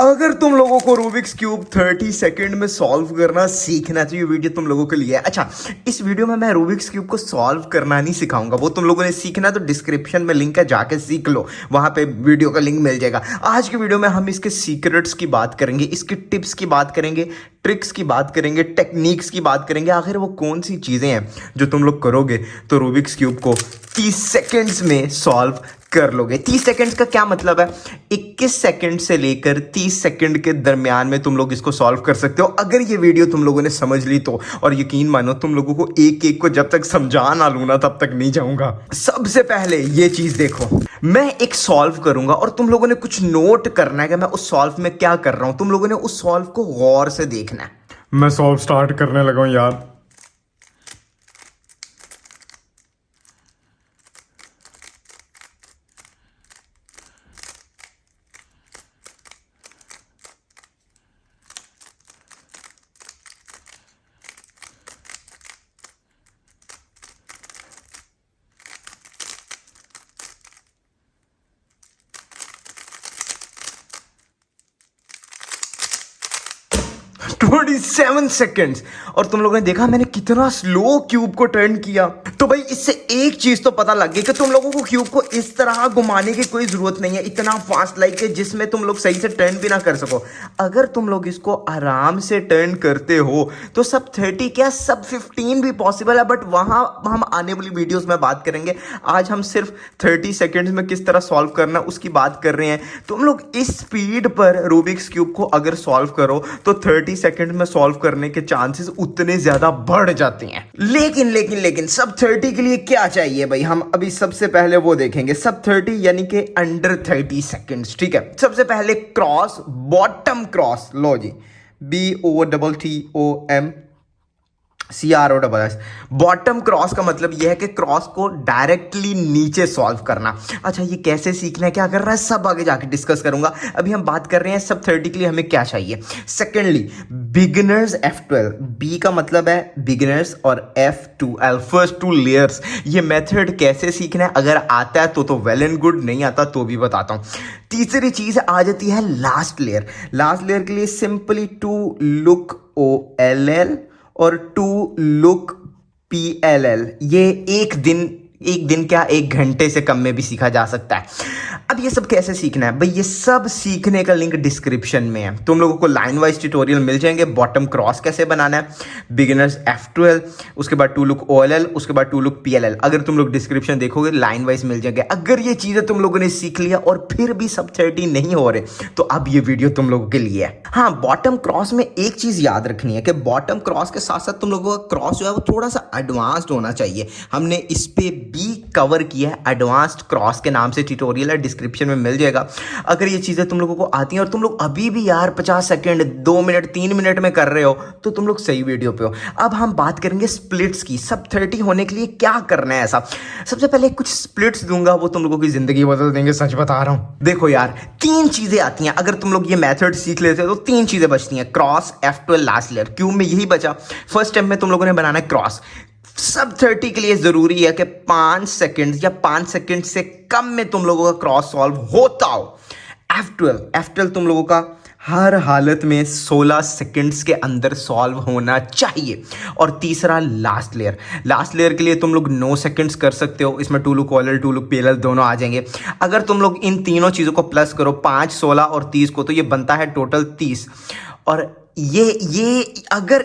अगर तुम लोगों को रूबिक्स क्यूब 30 सेकंड में सॉल्व करना सीखना तो ये वीडियो तुम लोगों के लिए है। अच्छा, इस वीडियो में मैं रूबिक्स क्यूब को सॉल्व करना नहीं सिखाऊंगा, वो तुम लोगों ने सीखना तो डिस्क्रिप्शन में लिंक है, जाके सीख लो, वहां पे वीडियो का लिंक मिल जाएगा। आज की वीडियो में हम इसके सीक्रेट्स की बात करेंगे, इसकी टिप्स की बात करेंगे, ट्रिक्स की बात करेंगे, टेक्निक्स की बात करेंगे। आखिर वो कौन सी चीज़ें हैं जो तुम लोग करोगे तो रूबिक्स क्यूब को 30 सेकेंड्स में सॉल्व कर लोगे। 30 सेकंड्स का क्या मतलब है? 21 सेकंड से लेकर 30 सेकंड के दरमियान में तुम लोग इसको सॉल्व कर सकते हो, अगर ये वीडियो तुम लोगों ने समझ ली तो। और यकीन मानो, तुम लोगों को एक एक को जब तक समझा ना लूँ ना तब तक नहीं जाऊंगा। सबसे पहले ये चीज देखो, मैं एक सॉल्व करूंगा और तुम लोगों ने कुछ नोट करना है कि मैं उस सॉल्व में क्या कर रहा हूं। तुम लोगों ने उस सॉल्व को गौर से देखना है। मैं सॉल्व स्टार्ट करने लगा हूं यार। सेवन सेकेंड्स, और तुम लोगों ने देखा मैंने कितना स्लो क्यूब को टर्न किया। तो भाई इससे एक चीज तो पता लग गई कि तुम लोगों को क्यूब को इस तरह घुमाने की कोई जरूरत नहीं है, इतना फास्ट लाइक के जिसमें तुम लोग सही से टर्न भी ना कर सको। अगर तुम लोग इसको आराम से टर्न करते हो तो सब 30 क्या सब 15 भी पॉसिबल है, बट वहां हम आने वाली वीडियोस में बात करेंगे। आज हम सिर्फ 30 सेकेंड्स में किस तरह सॉल्व करना उसकी बात कर रहे हैं। तुम लोग इस स्पीड पर रूबिक्स क्यूब को अगर सॉल्व करो तो 30 सेकेंड में सॉल्व करने के चांसेस उतने ज्यादा बढ़ जाते हैं। लेकिन सब 30 के लिए क्या चाहिए भाई, हम अभी सबसे पहले वो देखेंगे। सब 30 यानी कि अंडर 30 सेकेंड्स, ठीक है। सबसे पहले क्रॉस, बॉटम क्रॉस लो जी, BOTTOM CROSS। बॉटम क्रॉस का मतलब यह है कि क्रॉस को डायरेक्टली नीचे सॉल्व करना। अच्छा, ये कैसे सीखना है, क्या कर रहा है, सब आगे जाके डिस्कस करूंगा। अभी हम बात कर रहे हैं सब 30 के लिए हमें क्या चाहिए। Secondly, beginners F12। B का मतलब है बिगिनर्स और F2L फर्स्ट 2 लेयर्स। ये मेथड कैसे सीखना है, अगर आता है तो वेल एंड गुड, नहीं आता तो भी बताता हूं। तीसरी चीज आ जाती है लास्ट लेयर। लास्ट लेयर के लिए सिंपली टू लुक OLL और टू लुक PLL। ये एक दिन क्या, 1 घंटे से कम में भी सीखा जा सकता है। अब ये सब कैसे सीखना है भाई, ये सब सीखने का लिंक डिस्क्रिप्शन में है। तुम लोगों को लाइन वाइज ट्यूटोरियल मिल जाएंगे। बॉटम क्रॉस कैसे बनाना है, बिगिनर्स F12, उसके बाद टू लुक OLL, उसके बाद टू लुक PLL। अगर तुम लोग डिस्क्रिप्शन देखोगे लाइन वाइज मिल जाएंगे। अगर ये चीजें तुम लोगों ने सीख लिया और फिर भी सब 30 नहीं हो रहे तो अब ये वीडियो तुम लोगों के लिए है। हाँ, बॉटम क्रॉस में एक चीज याद रखनी है कि बॉटम क्रॉस के साथ साथ तुम लोगों का क्रॉस जो है वो थोड़ा सा एडवांस्ड होना चाहिए। हमने इस पे भी कवर किया है, एडवांस्ड क्रॉस के नाम से ट्यूटोरियल है, डिस्क्रिप्शन में मिल जाएगा। अगर ये चीजें तुम लोगों को आती हैं और तुम लोग अभी भी यार 50 सेकंड 2 मिनट 3 मिनट में कर रहे हो तो तुम लोग सही वीडियो पे हो। अब हम बात करेंगे स्प्लिट्स की। सब 30 होने के लिए क्या करना है ऐसा। सबसे पहले कुछ स्प्लिट्स दूंगा, वो तुम लोगों की जिंदगी बदल देंगे, सच बता रहा हूं। देखो यार, 3 चीजें आती हैं। अगर तुम लोग ये मेथड सीख लेते हो तो 3 चीजें बचती हैं, क्रॉस, F12, लास्ट लेयर। क्यों में यही बचा। फर्स्ट स्टेप में तुम लोगों ने बनाना है क्रॉस। सब 30 के लिए जरूरी है कि 5 सेकंड या 5 सेकंड से कम में तुम लोगों का क्रॉस सॉल्व होता हो। F12 तुम लोगों का हर हालत में 16 सेकंड्स के अंदर सॉल्व होना चाहिए। और तीसरा लास्ट लेयर के लिए तुम लोग 9 सेकंड्स कर सकते हो। इसमें two look OLL, two look PLL दोनों आ जाएंगे। अगर तुम लोग इन तीनों चीज़ों को प्लस करो, 5, 16 और 30 को, तो ये बनता है टोटल 30। और ये अगर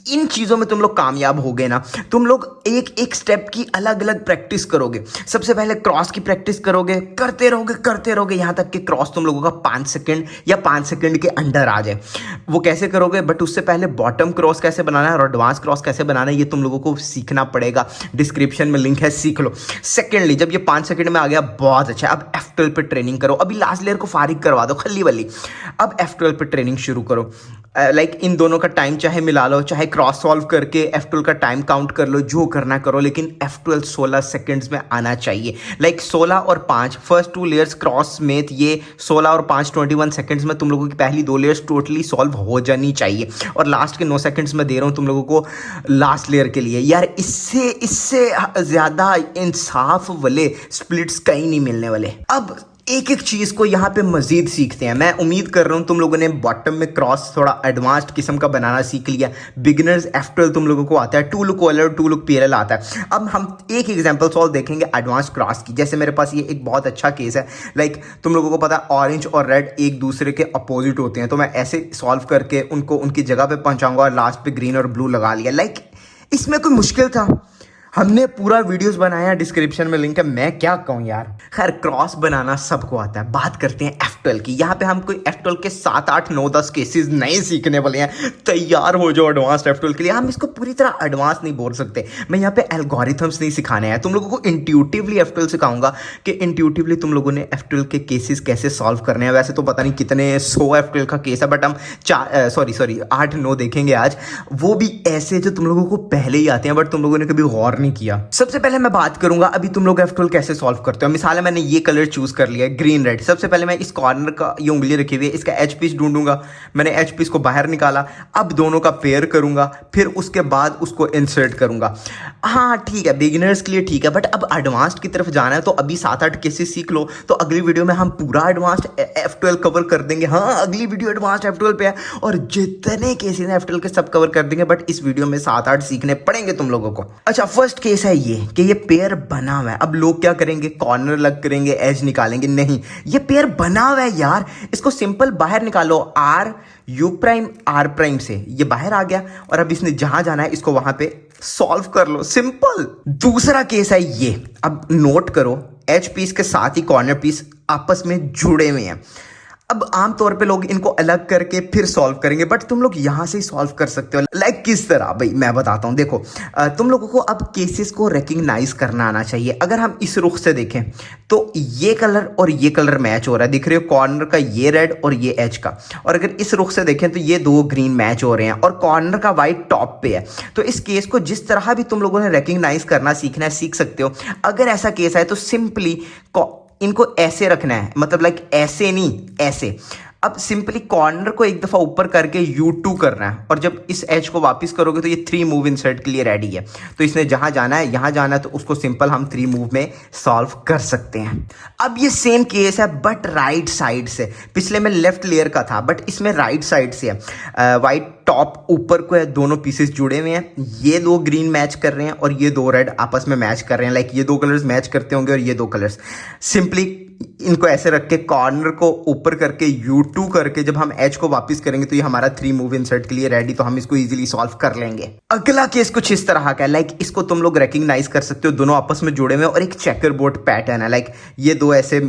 इन चीजों में तुम लोग कामयाब हो गए ना, तुम लोग एक स्टेप की अलग अलग प्रैक्टिस करोगे। सबसे पहले क्रॉस की प्रैक्टिस करोगे, करते रहोगे यहां तक कि क्रॉस तुम लोगों का 5 सेकंड या 5 सेकंड के अंडर आ जाए। वो कैसे करोगे, बट उससे पहले बॉटम क्रॉस कैसे बनाना है और एडवांस क्रॉस कैसे बनाना है ये तुम लोगों को सीखना पड़ेगा। डिस्क्रिप्शन में लिंक है, सीख लो। सेकेंडली, जब ये 5 सेकंड में आ गया, बहुत अच्छा। अब F12 पे ट्रेनिंग करो। अभी लास्ट लेयर को फारिग करवा दो, खल्ली वल्ली। अब F12 पे ट्रेनिंग शुरू करो। लाइक इन दोनों का टाइम चाहे मिला लो, चाहे क्रॉस सॉल्व करके F12 का टाइम काउंट कर लो, जो करना करो, लेकिन F12 16 सेकंड्स में आना चाहिए। लाइक 16 और 5 फर्स्ट 2 लेयर्स क्रॉस में, ये 16 और 5 21 सेकंड्स में तुम लोगों की पहली 2 लेयर्स टोटली सॉल्व हो जानी चाहिए। और लास्ट के 9 सेकंड्स में दे रहा हूँ तुम लोगों को लास्ट लेयर के लिए। यार इससे ज़्यादा इंसाफ वाले स्प्लिट्स कहीं नहीं मिलने वाले। अब एक एक चीज़ को यहाँ पे मजीद सीखते हैं। मैं उम्मीद कर रहा हूँ तुम लोगों ने बॉटम में क्रॉस थोड़ा एडवांस्ड किस्म का बनाना सीख लिया। बिगिनर्स F12 तुम लोगों को आता है, 2 लुक OLL 2 लुक PLL आता है। अब हम एक एग्जांपल सॉल्व देखेंगे एडवांस क्रॉस की। जैसे मेरे पास ये एक बहुत अच्छा केस है, लाइक तुम लोगों को पता है ऑरेंज और रेड एक दूसरे के अपोजिट होते हैं, तो मैं ऐसे सॉल्व करके उनको उनकी जगह पे पहुंचाऊंगा और लास्ट पे ग्रीन और ब्लू लगा लिया। लाइक इसमें कोई मुश्किल था? हमने पूरा वीडियोस बनाया, डिस्क्रिप्शन में लिंक है। मैं क्या कहूँ यार। खैर क्रॉस बनाना सबको आता है। बात करते हैं F12 की। यहाँ पे हम कोई F12 के 7, 8, 9, 10 केसेस नहीं सीखने वाले हैं। तैयार हो जाओ एडवांस्ड F12 के लिए। हम इसको पूरी तरह एडवांस नहीं बोल सकते। मैं यहाँ पे एल्गोरिथम्स नहीं सिखाने हैं, तुम लोगों को इंट्यूटिवली F12 सिखाऊंगा कि इंट्यूटिवली तुम लोगों ने F12 के केसेस कैसे सॉल्व करने हैं। वैसे तो पता नहीं कितने 100 F12 का केस है, बट हम 8, 9 देखेंगे आज, वो भी ऐसे जो तुम लोगों को पहले ही आते हैं बट तुम लोगों ने कभी गौर नहीं किया। सबसे पहले मैं बात करूंगा अभी तुम लोग F12 कैसे सॉल्व करते हो। मिसाल है मैंने ये कलर चूज कर लिया है, ग्रीन रेड। सबसे पहले मैं इस कॉर्नर का ये उंगली रखी हुई है, इसका एच पीस ढूंढूंगा। मैंने एच पीस को बाहर निकाला, अब दोनों का पेयर करूंगा, फिर उसके बाद उसको इंसर्ट करूंगा। हाँ ठीक है, बिगिनर्स के लिए ठीक है, बट अब एडवांस्ड की तरफ जाना है तो अभी 7, 8 केसेस सीख लो, तो अगली वीडियो में हम पूरा एडवांस्ड F12 कवर कर देंगे। हाँ अगली वीडियो एडवांस्ड F12 पे है और जितने केसेस हैं F12 के सब कवर कर देंगे, बट इस वीडियो में 7, 8 सीखने पड़ेंगे तुम लोगों को। अच्छा फर्स्ट केस है ये कि ये पेयर बना हुआ है। अब लोग क्या करेंगे, कॉर्नर लग करेंगे, एज निकालेंगे। नहीं, ये पेयर बना हुआ है यार, इसको सिंपल बाहर निकालो। R U prime R prime से ये बाहर आ गया और अब इसने जहां जाना है इसको वहां पे सॉल्व कर लो, सिंपल। दूसरा केस है ये, अब नोट करो, एच पीस के साथ ही कॉर्नर पीस आपस में जुड़े हुए हैं। अब आमतौर पे लोग इनको अलग करके फिर सॉल्व करेंगे, बट तुम लोग यहां से ही सॉल्व कर सकते हो। लाइक किस तरह भाई, मैं बताता हूं। देखो तुम लोगों को अब केसेस को रिकग्नाइज करना आना चाहिए। अगर हम इस रुख से देखें तो ये कलर और ये कलर मैच हो रहा है, दिख रहे हो, कॉर्नर का ये रेड और ये एच का। और अगर इस रुख से देखें तो ये 2 ग्रीन मैच हो रहे हैं और कॉर्नर का वाइट टॉप पे है। तो इस केस को जिस तरह भी तुम लोगों ने रिकग्नाइज करना सीखना है, सीख सकते हो। अगर ऐसा केस है तो सिंपली इनको ऐसे रखना है, मतलब लाइक ऐसे नहीं, ऐसे। अब सिंपली कॉर्नर को एक दफा ऊपर करके U2 करना है और जब इस एज को वापस करोगे तो ये 3 मूव इंसर्ट के लिए रेडी है। तो इसने जहां जाना है, यहां जाना है, तो उसको सिंपल हम 3 मूव में सॉल्व कर सकते हैं। अब ये सेम केस है बट राइट साइड से। पिछले में लेफ्ट लेयर का था बट इसमें राइट साइड से है। वाइट टॉप ऊपर को है, दोनों पीसेस जुड़े हुए हैं। ये 2 ग्रीन मैच कर रहे हैं और ये 2 रेड आपस में मैच कर रहे हैं। लाइक ये 2 कलर्स मैच करते होंगे और ये 2 कलर्स। सिंपली इनको ऐसे रख के कॉर्नर को ऊपर करके U2 करके जब हम एच को वापस करेंगे तो ये हमारा 3 मूव इंसर्ट के लिए रेडी, तो हम इसको इजीली सॉल्व कर लेंगे। अगला केस कुछ इस तरह का है, लाइक इसको तुम लोग रिकग्नाइज कर सकते हो, दोनों आपस में जुड़े हुए और एक चेकर बोर्ड पैटर्न है। लाइक ये 2 ऐसे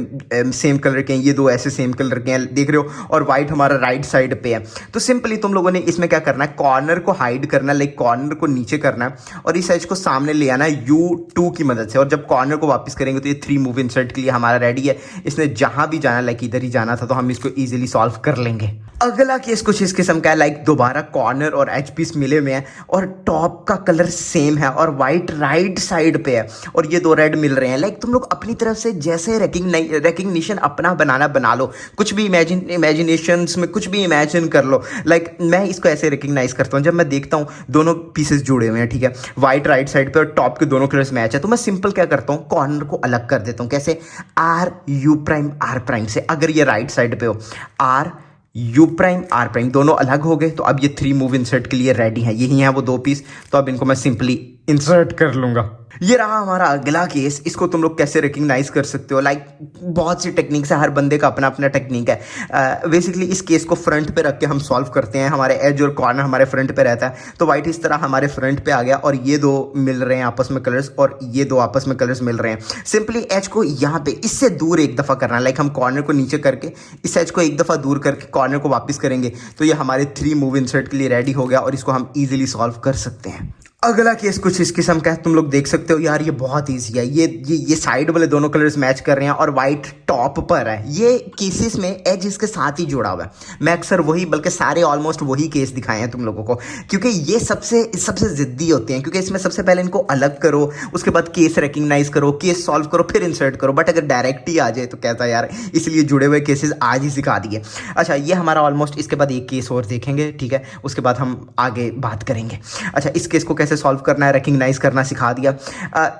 सेम कलर के हैं, ये 2 ऐसे सेम कलर के हैं, देख रहे हो, और व्हाइट हमारा राइट साइड पे है। तो सिंपली तुम लोगों ने इसमें क्या करना है, कॉर्नर को हाइड करना है, लाइक कॉर्नर को नीचे करना है और इस एज को सामने ले आना है U2 की मदद से। और जब कॉर्नर को वापस करेंगे तो ये 3 मूव इंसर्ट के लिए हमारा रेडी है। इसने जहां भी जाना, लाइक इधर ही जाना था, तो हम इसको इजीली सॉल्व कर लेंगे। अगला केस कुछ इस किस्म का है, लाइक दोबारा कॉर्नर और एच पीस मिले हुए हैं और टॉप का कलर सेम है और वाइट राइट साइड पे है और ये 2 रेड मिल रहे हैं। लाइक तुम लोग अपनी तरफ से जैसे रिकग्निशन अपना बनाना बना लो, कुछ भी इमेजिनेशंस में कुछ भी इमेजिन कर लो। लाइक मैं इसको ऐसे रिकग्नाइज करता हूँ, जब मैं देखता हूँ दोनों पीसेस जुड़े हुए हैं, ठीक है, वाइट राइट साइड पे और टॉप के दोनों कलर्स मैच है, तो मैं सिंपल क्या करता हूँ, कॉर्नर को अलग कर देता हूँ। कैसे, R U prime R prime से। अगर ये राइट साइड पे हो, R U prime R prime, दोनों अलग हो गए, तो अब ये 3 मूव इंसर्ट के लिए रेडी हैं। यही है वो 2 पीस, तो अब इनको मैं सिंपली इंसर्ट कर लूंगा। ये रहा हमारा अगला केस। इसको तुम लोग कैसे रिकग्नाइज कर सकते हो, लाइक बहुत सी टेक्निक्स है, हर बंदे का अपना अपना टेक्निक है। बेसिकली इस केस को फ्रंट पे रख के हम सॉल्व करते हैं। हमारे एज और कॉर्नर हमारे फ्रंट पे रहता है, तो वाइट इस तरह हमारे फ्रंट पे आ गया और ये 2 मिल रहे हैं आपस में कलर्स और ये 2 आपस में कलर्स मिल रहे हैं। सिंपली एज को यहाँ पे इससे दूर एक दफ़ा करना, लाइक हम कॉर्नर को नीचे करके इस एज को एक दफ़ा दूर करके कॉर्नर को वापस करेंगे तो ये हमारे 3 मूव इंसर्ट के लिए रेडी हो गया और इसको हम ईजिली सॉल्व कर सकते हैं। अगला केस कुछ इस किस्म का है, तुम लोग देख सकते हो यार, ये बहुत ईजी है। ये साइड वाले दोनों कलर्स मैच कर रहे हैं और वाइट टॉप पर है। ये केसेस में एज इसके साथ ही जुड़ा हुआ है। मैं अक्सर वही, बल्कि सारे ऑलमोस्ट वही केस दिखाए हैं तुम लोगों को, क्योंकि ये सबसे जिद्दी होते हैं, क्योंकि इसमें सबसे पहले इनको अलग करो, उसके बाद केस रिकग्नाइज करो, केस सॉल्व करो, फिर इंसर्ट करो। बट अगर डायरेक्ट ही आ जाए तो कहता है यार, इसलिए जुड़े हुए केसेस आज ही सिखा दिए। अच्छा, ये हमारा ऑलमोस्ट, इसके बाद एक केस और देखेंगे, ठीक है, उसके बाद हम आगे बात करेंगे। अच्छा, इस केस को कैसे सॉल्व करना है, रिकग्नाइज करना सिखा दिया।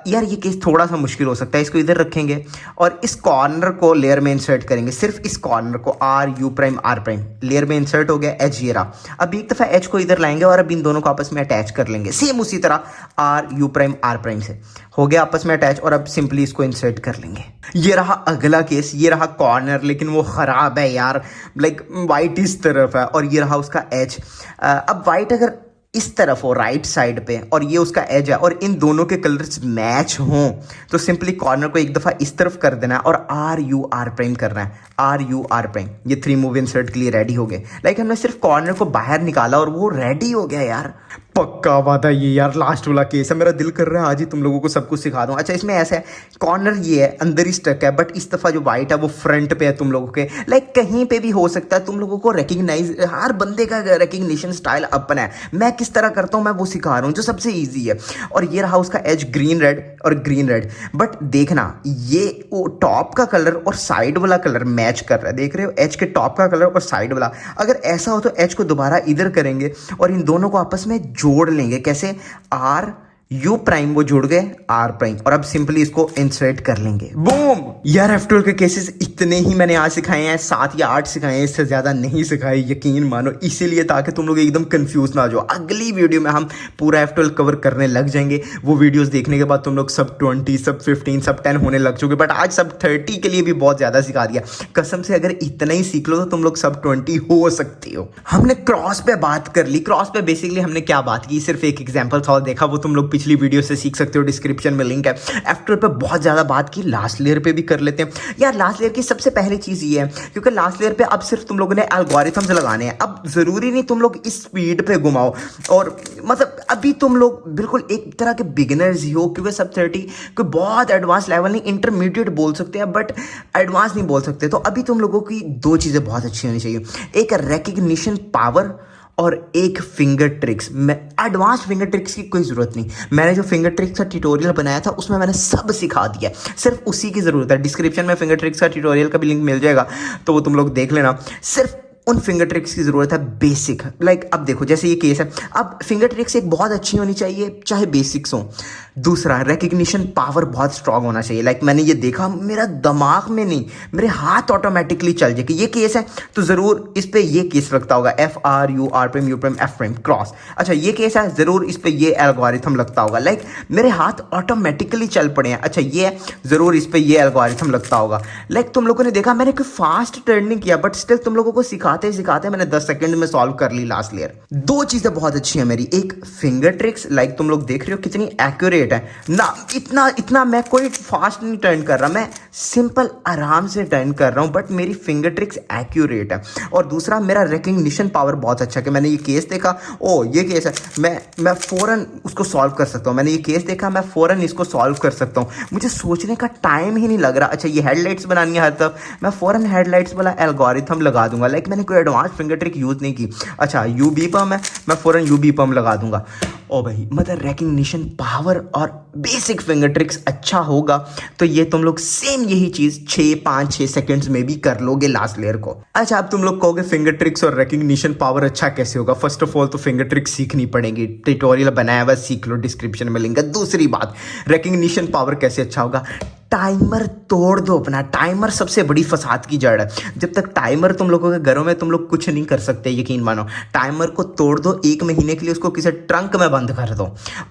यार ये केस थोड़ा सा मुश्किल हो सकता है। इसको इधर रखेंगे और इस कॉर्नर को लेयर में इंसर्ट करेंगे, सिर्फ इस कॉर्नर को R U prime R prime layer में इंसर्ट हो गया, एच ये रहा। अब एक दफ़ा एच को इधर लाएंगे और अब इन दोनों को आपस में अटैच कर लेंगे, सेम उसी तरह R U prime R prime से हो गया आपस में अटैच। और अब सिंपली इसको इंसर्ट कर लेंगे। ये रहा अगला केस, ये रहा कॉर्नर, लेकिन वो ख़राब है यार, लाइक वाइट इस तरफ है और ये रहा उसका एज। अब वाइट अगर इस तरफ हो राइट साइड पे और ये उसका एज है और इन दोनों के कलर्स मैच हों तो सिंपली कॉर्नर को एक दफ़ा इस तरफ कर देना है और आर यू आर प्राइम करना है, आर यू आर प्राइम। ये 3 मूव इंसर्ट के लिए रेडी हो गए। लाइक हमने सिर्फ कॉर्नर को बाहर निकाला और वो रेडी हो गया यार। पक्का वादा ये यार लास्ट वाला केस है, मेरा दिल कर रहा है आज ही तुम लोगों को सब कुछ सिखा दूं। अच्छा इसमें ऐसा है, कॉर्नर ये है अंदर ही स्टक है, बट इस दफ़ा जो वाइट है वो फ्रंट पे है तुम लोगों के। लाइक कहीं पे भी हो सकता है, तुम लोगों को रिकग्नाइज, हर बंदे का रिकग्निशन स्टाइल अपना है। मैं किस तरह करता हूँ मैं वो सिखा रहा हूँ जो सबसे ईजी है। और ये रहा उसका एज ग्रीन रेड और ग्रीन रेड, बट देखना ये वो टॉप का कलर और साइड वाला कलर मैच कर रहा है, देख रहे हो, एच के टॉप का कलर और साइड वाला। अगर ऐसा हो तो एच को दोबारा इधर करेंगे और इन दोनों को आपस में जोड़ लेंगे। कैसे? आर यू प्राइम वो जुड़ गए आर प्राइम और अब सिंपली इसको इंसर्ट कर लेंगे, बूम। यार F12 के केसेस इतने ही मैंने आज सिखाए हैं, 7 या 8 सिखाए हैं, इससे ज़्यादा नहीं सिखाए, यकीन मानो, इसीलिए ताकि तुम लोग एकदम कंफ्यूज ना हो जाओ। अगली वीडियो में हम पूरा F12 कवर करने लग जाएंगे। वो वीडियोस देखने के बाद तुम लोग सब 20 सब 15 सब 10 होने लग चुके, बट आज सब 30 के लिए भी बहुत ज़्यादा सिखा दिया। कसम से अगर इतना ही सीख लो तो तुम लोग सब 20 हो सकते हो। हमने क्रॉस पे बात कर ली। क्रॉस पे बेसिकली हमने क्या बात की, सिर्फ एक एग्जाम्पल था देखा, वो तुम लोग पिछली वीडियो से सीख सकते हो, डिस्क्रिप्शन में लिंक है। F12 पे बहुत ज़्यादा बात की, लास्ट लेयर पे भी कर लेते हैं यार। लास्ट लेयर की सबसे पहली चीज़ ये है, क्योंकि लास्ट लेयर पे अब सिर्फ तुम लोगों ने एल्गोरिथम्स लगाने हैं। अब ज़रूरी नहीं तुम लोग इस स्पीड पे घुमाओ, और मतलब अभी तुम लोग बिल्कुल एक तरह के बिगिनर्स ही हो, क्योंकि सब 30 कोई बहुत एडवांस लेवल नहीं, इंटरमीडिएट बोल सकते हैं बट एडवांस नहीं बोल सकते। तो अभी तुम लोगों की 2 चीज़ें बहुत अच्छी होनी चाहिए, एक रिकग्निशन पावर और एक फिंगर ट्रिक्स। मैं एडवांस फिंगर ट्रिक्स की कोई ज़रूरत नहीं, मैंने जो फिंगर ट्रिक्स का ट्यूटोरियल बनाया था उसमें मैंने सब सिखा दिया, सिर्फ उसी की ज़रूरत है। डिस्क्रिप्शन में फिंगर ट्रिक्स का ट्यूटोरियल का भी लिंक मिल जाएगा, तो वो तुम लोग देख लेना। सिर्फ उन फिंगर ट्रिक्स की ज़रूरत है, बेसिक। लाइक अब देखो जैसे ये केस है, अब फिंगर ट्रिक्स एक बहुत अच्छी होनी चाहिए, चाहे बेसिक्स हो। दूसरा, रिकग्निशन पावर बहुत स्ट्रांग होना चाहिए। लाइक मैंने ये देखा, मेरा दिमाग में नहीं, मेरे हाथ ऑटोमेटिकली चल जाए कि ये केस है तो ज़रूर इस पर ये केस लगता होगा, F R U R prime U prime F prime cross. अच्छा ये केस है, ज़रूर इस पर ये एल्गोरिथम लगता होगा। लाइक मेरे हाथ ऑटोमेटिकली चल पड़े हैं। अच्छा ये है, ज़रूर इस पर ये एल्गोरिथम लगता होगा। लाइक तुम लोगों ने देखा मैंने कोई फास्ट टर्न नहीं किया, बट स्टिल तुम लोगों को सिखाते मैंने 10 सेकंड में सॉल्व कर ली लास्ट लेयर। 2 चीज़ें बहुत अच्छी हैं मेरी, एक फिंगर ट्रिक्स, लाइक तुम लोग देख रहे हो कितनी एक्यूरेट है ना, इतना मैं कोई फास्ट नहीं टर्न कर रहा, मैं सिंपल आराम से टर्न कर रहा हूँ, बट मेरी फिंगर ट्रिक्स एक्यूरेट है। और दूसरा, मेरा रिकग्निशन पावर बहुत अच्छा है कि मैंने ये केस देखा, ओ ये केस है, मैं फ़ौरन उसको सॉल्व कर सकता हूँ। मैंने ये केस देखा, मैं फ़ौरन इसको सॉल्व कर सकता हूँ, मुझे सोचने का टाइम ही नहीं लग रहा। अच्छा ये हेडलाइट्स बनानी है हर तरफ, मैं फ़ौरन हेडलाइट्स वाला एल्गोरिथम लगा दूंगा। लाइक मैंने कोई एडवांस फिंगर ट्रिक यूज़ नहीं की। अच्छा यू बी पम है, मैं फ़ौरन यू बी पम लगा दूंगा। ओ भाई, मतलब रिकग्निशन पावर और बेसिक फिंगर ट्रिक्स अच्छा होगा तो ये तुम लोग सेम यही चीज़ 5-6 सेकंड्स में भी कर लोगे लास्ट लेयर को। अच्छा अब तुम लोग कहोगे फिंगर ट्रिक्स और रिकग्निशन पावर अच्छा कैसे होगा? फर्स्ट ऑफ ऑल तो फिंगर ट्रिक्स सीखनी पड़ेगी, ट्यूटोरियल बनाया हुआ सीख लो, डिस्क्रिप्शन में लिंक है। दूसरी बात, रिकग्निशन पावर कैसे अच्छा होगा? टाइमर तोड़ दो अपना। टाइमर सबसे बड़ी फसाद की जड़ है। जब तक टाइमर तुम लोगों के घरों में, तुम लोग कुछ नहीं कर सकते, यकीन मानो। टाइमर को तोड़ दो, 1 महीने के लिए उसको किसी ट्रंक में बंद कर दो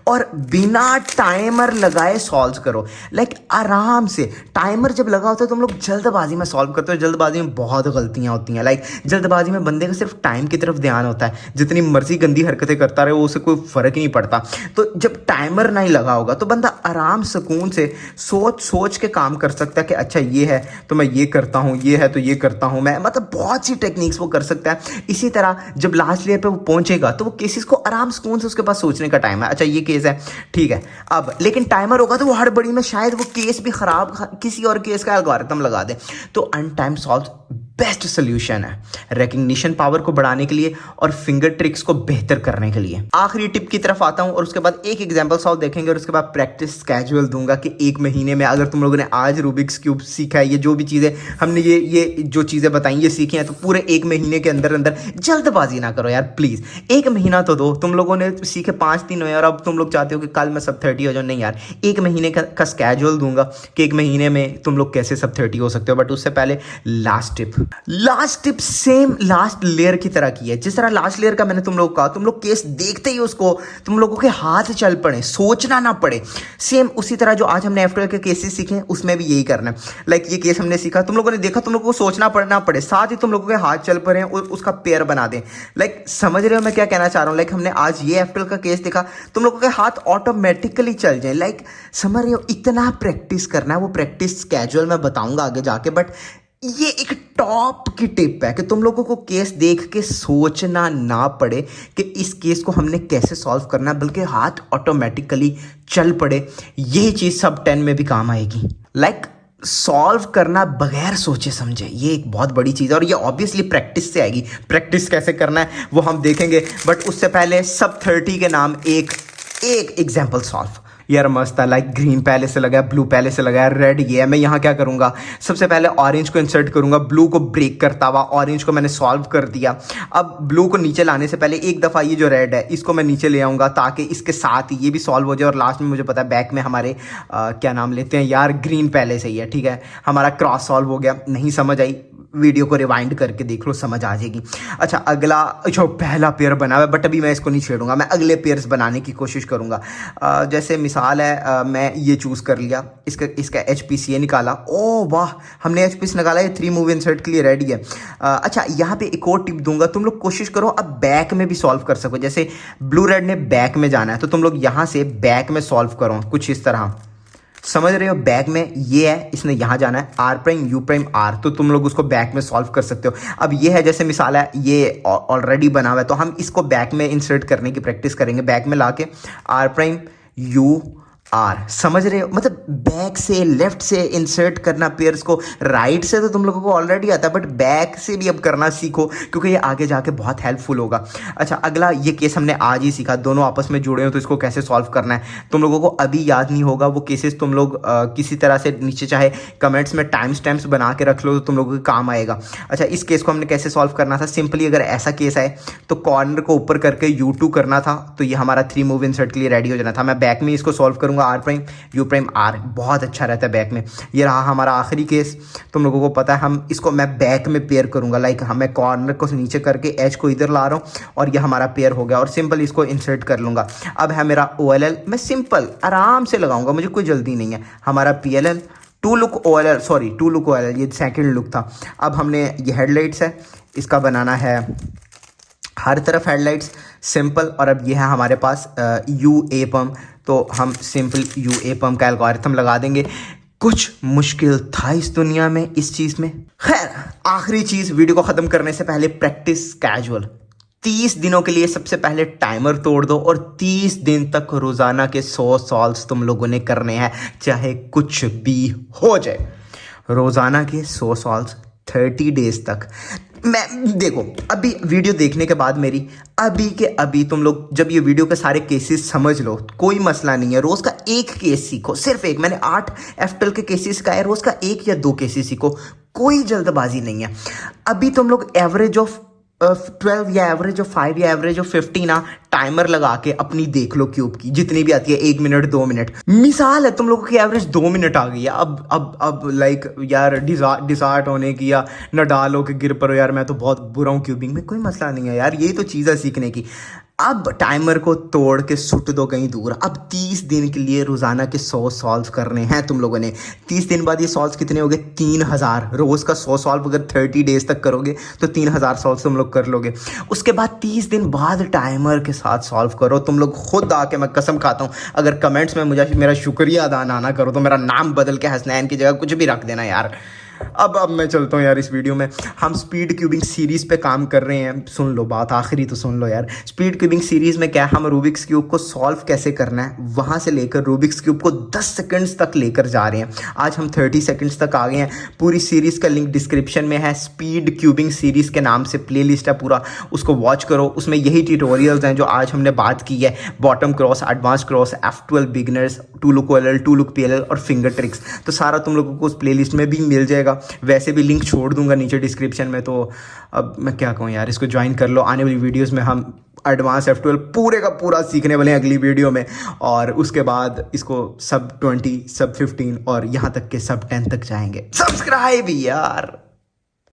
और बिना टाइमर लगाए सॉल्व करो। लाइक आराम से। टाइमर जब लगा होता है तुम लोग जल्दबाजी में सॉल्व करते हो, जल्दबाजी में बहुत गलतियां होती हैं। लाइक जल्दबाजी में बंदे का सिर्फ टाइम की तरफ ध्यान होता है, जितनी मर्जी गंदी हरकतें करता रहे उसे कोई फ़र्क ही नहीं पड़ता। तो जब टाइमर नहीं लगा होगा तो बंदा आराम सुकून से सोच के काम कर सकता है कि अच्छा ये है तो मैं ये करता हूँ, ये है तो ये करता हूँ मैं, मतलब बहुत सी टेक्निक्स वो कर सकता है। इसी तरह जब लास्ट लेयर पे वो पहुंचेगा तो वो केसेस को आराम सुकून से उसके पास सोचने का टाइम है। अच्छा ये केस है, ठीक है, अब लेकिन टाइमर होगा तो वो हड़बड़ी में शायद वो केस भी खराब, किसी और केस का एल्गोरिथम लगा दे, तो अनटाइम सॉल्व बेस्ट सोल्यूशन है रिकग्निशन पावर को बढ़ाने के लिए और फिंगर ट्रिक्स को बेहतर करने के लिए। आखिरी टिप की तरफ आता हूं और उसके बाद एक एग्जांपल सॉल्व देखेंगे और उसके बाद प्रैक्टिस कैजुअल दूंगा कि एक महीने में अगर तुम लोगों ने आज रूबिक्स क्यूब सीखा है, ये जो भी चीज़ें हमने ये जो चीज़ें बताई ये सीखी हैं, तो पूरे एक महीने के अंदर अंदर जल्दबाजी ना करो यार प्लीज़, एक महीना तो दो। तुम लोगों ने सीखे 5 दिन हुए और अब तुम लोग चाहते हो कि कल मैं सब 30 हो जाऊँ। नहीं यार, एक महीने का स्केड्यूल दूंगा कि एक महीने में तुम लोग कैसे सब 30 हो सकते हो। बट उससे पहले last tip same last layer की तरह की है। जिस तरह लास्ट लेयर का मैंने तुम लोग कहा, तुम लोग केस देखते ही उसको तुम लोगों के हाथ चल पड़े, सोचना ना पड़े। सेम उसी तरह जो आज हमने एफ12 के केसेस सीखे हैं उसमें भी यही करना है। लाइक ये केस हमने सीखा, तुम लोगों ने देखा, तुम लोगों को सोचना पड़ना पड़े, साथ ही तुम लोगों के हाथ चल पड़े और उसका पेयर बना दें। लाइक समझ रहे हो मैं क्या कहना चाह रहा हूँ? लाइक हमने आज ये एफ12 का केस देखा, तुम लोगों के हाथ ऑटोमेटिकली चल जाए। लाइक समझ रहे हो, इतना प्रैक्टिस करना है। वो प्रैक्टिस कैजुअल मैं बताऊंगा आगे जाके, बट ये एक टॉप की टिप है कि तुम लोगों को केस देख के सोचना ना पड़े कि इस केस को हमने कैसे सॉल्व करना है, बल्कि हाथ ऑटोमेटिकली चल पड़े। यही चीज़ सब 10 में भी काम आएगी। लाइक सॉल्व करना बगैर सोचे समझे, ये एक बहुत बड़ी चीज़ है और ये ऑब्वियसली प्रैक्टिस से आएगी। प्रैक्टिस कैसे करना है वो हम देखेंगे, बट उससे पहले सब 30 के नाम एक एग्जाम्पल सॉल्व। यार मस्त है। लाइक ग्रीन पहले से लगा है, ब्लू पहले से लगा है, रेड ये है। मैं यहाँ क्या करूँगा, सबसे पहले ऑरेंज को इंसर्ट करूँगा, ब्लू को ब्रेक करता हुआ ऑरेंज को मैंने सॉल्व कर दिया। अब ब्लू को नीचे लाने से पहले एक दफ़ा ये जो रेड है इसको मैं नीचे ले आऊँगा ताकि इसके साथ ये भी सॉल्व हो जाए। और लास्ट में मुझे पता है बैक में हमारे क्या नाम लेते हैं यार, ग्रीन पहले से ही है, ठीक है। हमारा क्रॉस सॉल्व हो गया। नहीं समझ आई, वीडियो को रिवाइंड करके देख लो, समझ आ जाएगी। अच्छा, अगला जो पहला पेयर बना हुआ है, बट अभी मैं इसको नहीं छेड़ूंगा, मैं अगले पेयर्स बनाने की कोशिश करूंगा। जैसे मिसाल है, मैं ये चूज़ कर लिया, इसका HPCA निकाला। ओ वाह, हमने HPC निकाला, ये 3 मूव इंसर्ट के लिए रेडी है। अच्छा, यहाँ पे एक और टिप दूंगा, तुम लोग कोशिश करो अब बैक में भी सॉल्व कर सको। जैसे ब्लू रेड ने बैक में जाना है तो तुम लोग यहाँ से बैक में सॉल्व करो कुछ इस तरह। समझ रहे हो, बैक में ये है, इसने यहाँ जाना है, R', U', R, तो तुम लोग उसको बैक में सॉल्व कर सकते हो। अब ये है, जैसे मिसाल है, ये ऑलरेडी बना हुआ है तो हम इसको बैक में इंसर्ट करने की प्रैक्टिस करेंगे। बैक में लाके R', U', R, समझ रहे हो, मतलब बैक से लेफ्ट से इंसर्ट करना पेयर्स को। राइट से तो तुम लोगों को ऑलरेडी आता है, बट बैक से भी अब करना सीखो क्योंकि ये आगे जाके बहुत हेल्पफुल होगा। अच्छा, अगला ये केस हमने आज ही सीखा, दोनों आपस में जुड़े हो तो इसको कैसे सॉल्व करना है। तुम लोगों को अभी याद नहीं होगा वो केसेस, तुम लोग किसी तरह से नीचे चाहे कमेंट्स में टाइम स्टैम्प्स बना के रख लो तो तुम लोगों के काम आएगा। अच्छा, इस केस को हमने कैसे सॉल्व करना था, सिंपली अगर ऐसा केस है तो कॉर्नर को ऊपर करके U2 करना था, तो ये हमारा 3 मूव इंसर्ट के लिए रेडी हो जाना था। मैं बैक में इसको सॉल्व करूंगा, R', U', R, बहुत अच्छा रहता है बैक में। ये रहा हमारा आखिरी केस, तुम लोगों को पता है, हम इसको मैं बैक में पेयर करूंगा। लाइक हमें कॉर्नर को नीचे करके एज को इधर ला रहा हूँ और ये हमारा पेयर हो गया और सिंपल इसको इंसर्ट कर लूंगा। अब है मेरा OLL, मैं सिंपल आराम से लगाऊंगा, मुझे कोई जल्दी नहीं है। हमारा PLL, 2 लुक OLL, ये सेकेंड लुक था। अब हमने ये हेडलाइट्स है, इसका बनाना है हर तरफ हेडलाइट्स, सिंपल। और अब ये है हमारे पास UA पम्प, तो हम सिंपल UA पम्प का एल्गोरिथम लगा देंगे। कुछ मुश्किल था इस दुनिया में इस चीज़ में। खैर, आखिरी चीज़ वीडियो को ख़त्म करने से पहले, प्रैक्टिस कैजुअल। 30 दिनों के लिए सबसे पहले टाइमर तोड़ दो और 30 दिन तक रोज़ाना के 100 सॉल्व्स तुम लोगों ने करने हैं, चाहे कुछ भी हो जाए। रोज़ाना के 100 सॉल्व्स 30 डेज तक। मैं देखो, अभी वीडियो देखने के बाद मेरी अभी के अभी तुम लोग जब ये वीडियो के सारे केसेस समझ लो, कोई मसला नहीं है, रोज़ का एक केस सीखो, सिर्फ एक। मैंने 8 F12 के केसेस का है, रोज़ का 1 या 2 केसेस सीखो, कोई जल्दबाजी नहीं है। अभी तुम लोग एवरेज ऑफ 12 या एवरेज ऑफ 5 या एवरेज ऑफ 50 ना टाइमर लगा के अपनी देख लो क्यूब की, जितनी भी आती है, 1 मिनट 2 मिनट। मिसाल है, तुम लोगों की एवरेज 2 मिनट आ गई है। अब लाइक यार डिसार्ट होने की या नडाल हो के गिर पड़ो, यार मैं तो बहुत बुरा हूँ क्यूबिंग में, कोई मसला नहीं है यार, यही तो चीज़ है सीखने की। अब टाइमर को तोड़ के सुट दो कहीं दूर। अब 30 दिन के लिए रोज़ाना के 100 सॉल्व करने हैं तुम लोगों ने। 30 दिन बाद ये सॉल्व कितने हो गए? 3000। रोज़ का 100 सॉल्व अगर 30 डेज तक करोगे तो 3000 सॉल्व तुम लोग कर लोगे। उसके बाद 30 दिन बाद टाइमर के साथ सॉल्व करो। तुम लोग खुद आके, मैं कसम खाता हूँ, अगर कमेंट्स में मुझे मेरा शुक्रिया अदा ना करो तो मेरा नाम बदल के हसनैन की जगह कुछ भी रख देना यार। अब मैं चलता हूँ यार। इस वीडियो में हम स्पीड क्यूबिंग सीरीज पे काम कर रहे हैं। सुन लो बात, आखिरी तो सुन लो यार। स्पीड क्यूबिंग सीरीज में क्या है, हम रूबिक्स क्यूब को सॉल्व कैसे करना है वहां से लेकर रूबिक्स क्यूब को 10 सेकंड्स तक लेकर जा रहे हैं। आज हम 30 सेकंड्स तक आ गए हैं। पूरी सीरीज का लिंक डिस्क्रिप्शन में है। स्पीड क्यूबिंग सीरीज के नाम से प्लेलिस्ट है पूरा, उसको वॉच करो। उसमें यही ट्यूटोरियल्स हैं जो आज हमने बात की है। Bottom cross, advance cross, F12 beginners, two look OLL, two look PLL और फिंगर ट्रिक्स। तो सारा तुम लोगों को उस प्लेलिस्ट में भी मिल जाएगा। वैसे भी लिंक छोड़ दूंगा नीचे डिस्क्रिप्शन में। तो अब मैं क्या कहूँ यार, इसको ज्वाइन कर लो। आने वाली वीडियोस में हम एडवांस F12 पूरे का पूरा सीखने वाले हैं अगली वीडियो में, और उसके बाद इसको सब 20, सब 15 और यहाँ तक के सब 10 तक जाएंगे। सब्सक्राइब यार।